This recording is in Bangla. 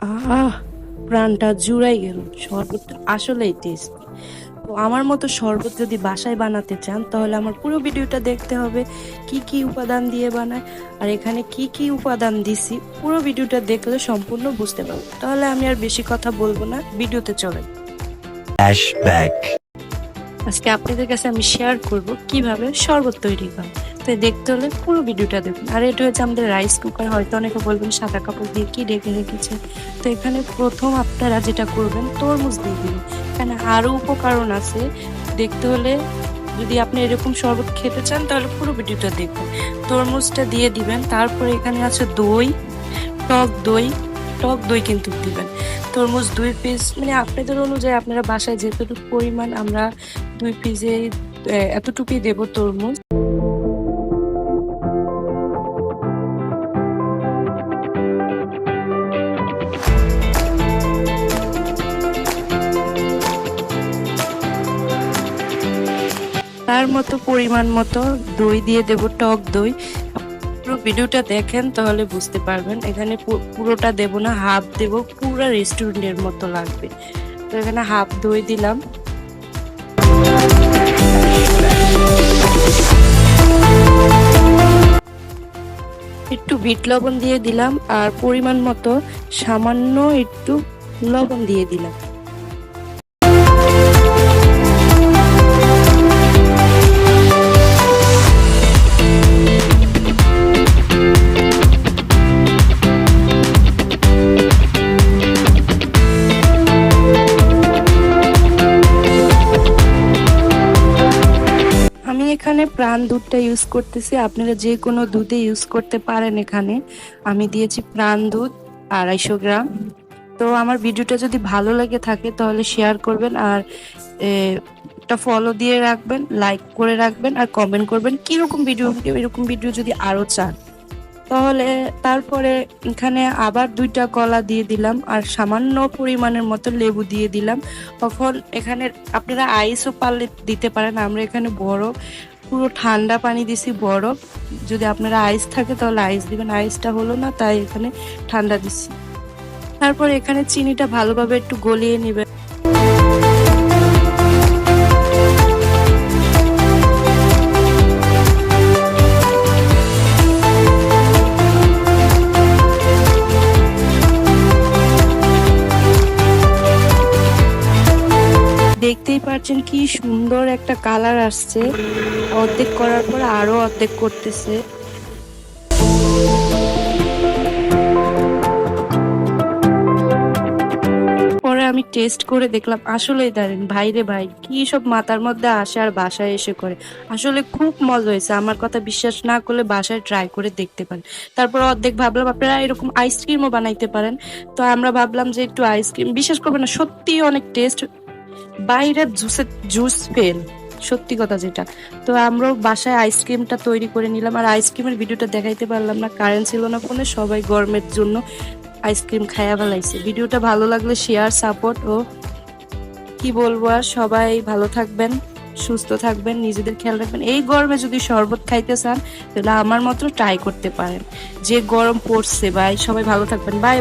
আহ প্রাণটা জুড়াই গেল। শরবতটা আসলেই টেস্ট। তো আমার মতো শরবত যদি বাসায় বানাতে চান তাহলে আমার পুরো ভিডিওটা দেখতে হবে কি কি উপাদান দিয়ে বানায় আর এখানে কি কি উপাদান দিছি। পুরো ভিডিওটা দেখলে সম্পূর্ণ বুঝতে পারবো। তাহলে আমি আর বেশি কথা বলবো না, ভিডিওতে চলে। ফ্ল্যাশব্যাক। আজকে আপনাদের কাছে আমি শেয়ার করব কিভাবে শরবত তৈরি হয়। তো দেখতে হলে পুরো ভিডিওটা দেখুন। আর এটা হচ্ছে আমাদের রাইস কুকার, হয়তো অনেকে বলবেন সাদা কাপড় দিয়ে কি ঢেকে রেখেছে। তো এখানে প্রথম আপনারা যেটা করবেন তরমুজ দিয়ে দিবেন। এখানে আরো উপকরণ আছে, দেখতে হলে যদি আপনি এরকম শরবত খেতে চান তাহলে পুরো ভিডিওটা দেখুন। তরমুজটা দিয়ে দিবেন। তারপরে এখানে আছে দই, টক দই। টক দই কিন্তু দিবেন। তরমুজ 2 পিস, মানে আপনাদের অনুযায়ী আপনারা বাসায় যেতটুকু পরিমাণ, আমরা 2 পিসে এতটুকুই দেব তরমুজ। তার মতো পরিমাণ মতো দই দিয়ে দেব, টক দই। পুরো ভিডিওটা দেখেন তাহলে বুঝতে পারবেন। এখানে পুরোটা দেব না, হাফ দেব, পুরো রেস্টুরেন্টের মতো লাগবে। তো এখানে হাফ দই দিলাম। একটু বিট লবণ দিয়ে দিলাম আর পরিমাণ মতো সামান্য একটু লবণ দিয়ে দিলাম। আমি এখানে প্রাণ দুধটা ইউজ করতেছি, আপনারা যে কোনো দুধে ইউজ করতে পারেন। এখানে আমি দিয়েছি প্রাণ দুধ 250 গ্রাম। তো আমার ভিডিওটা যদি ভালো লাগে থাকে তাহলে শেয়ার করবেন আর একটা ফলো দিয়ে রাখবেন, লাইক করে রাখবেন আর কমেন্ট করবেন কিরকম ভিডিও, এরকম ভিডিও যদি আরো চান তাহলে। তারপরে এখানে আবার 2টা কলা দিয়ে দিলাম আর সামান্য পরিমাণের মতো লেবু দিয়ে দিলাম। তখন এখানে আপনারা আইসও পারলে দিতে পারেন, আমরা এখানে বরফ, পুরো ঠান্ডা পানি দিছি, বরফ। যদি আপনারা আইস থাকে তাহলে আইস দিবেন, আইসটা হলো না তাই এখানে ঠান্ডা দিচ্ছি। তারপর এখানে চিনিটা ভালোভাবে একটু গলিয়ে নেবেন। দেখতেই পাচ্ছেন কি সুন্দর একটা কালার আসছে। অর্ধেক করার পর আরো অর্ধেক করতেছে। পরে আমি টেস্ট করে দেখলাম আসলেই দারুণ। ভাইরে ভাই, কি সব মাথার মধ্যে আসে আর বাসায় এসে করে। আসলে খুব মজা হয়েছে। আমার কথা বিশ্বাস না করলে বাসায় ট্রাই করে দেখতে পারেন। তারপর অর্ধেক ভাবলাম আপনারা এরকম আইসক্রিমও বানাইতে পারেন। তো আমরা ভাবলাম যে একটু আইসক্রিম, বিশ্বাস করবেন না সত্যি অনেক টেস্ট। বাইরের জুস ফেল, সত্যি কথা যেটা। তো আমরাও বাসায় আইসক্রিমটা তৈরি করে নিলাম। আর আইসক্রিমের ভিডিওটা দেখাইতে পারলাম না, কারেন্ট ছিল না ফোনে। সবাই গরমের জন্য আইসক্রিম খাইয়া ফেলাইছে। ভিডিওটা ভালো লাগলে শেয়ার, সাপোর্ট ও কি বলবো আর, সবাই ভালো থাকবেন, সুস্থ থাকবেন, নিজেদের খেয়াল রাখবেন। এই গরমে যদি শরবত খাইতে চান তাহলে আমার মতো ট্রাই করতে পারেন। যে গরম পড়ছে ভাই, সবাই ভালো থাকবেন, বাই।